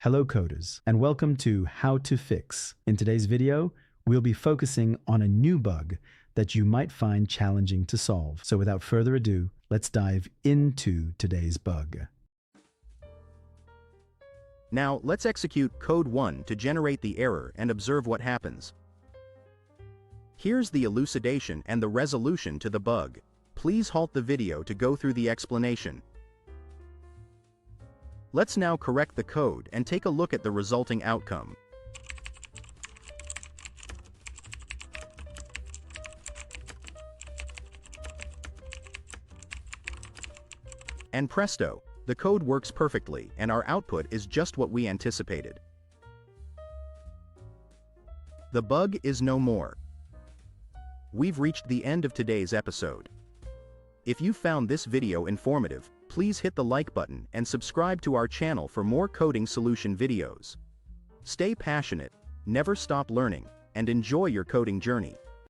Hello coders, and welcome to How to Fix. In today's video, we'll be focusing on a new bug that you might find challenging to solve. So without further ado, let's dive into today's bug. Now, let's execute code 1 to generate the error and observe what happens. Here's the elucidation and the resolution to the bug. Please halt the video to go through the explanation. Let's now correct the code and take a look at the resulting outcome. And presto, the code works perfectly and our output is just what we anticipated. The bug is no more. We've reached the end of today's episode. If you found this video informative, please hit the like button and subscribe to our channel for more coding solution videos. Stay passionate, never stop learning, and enjoy your coding journey.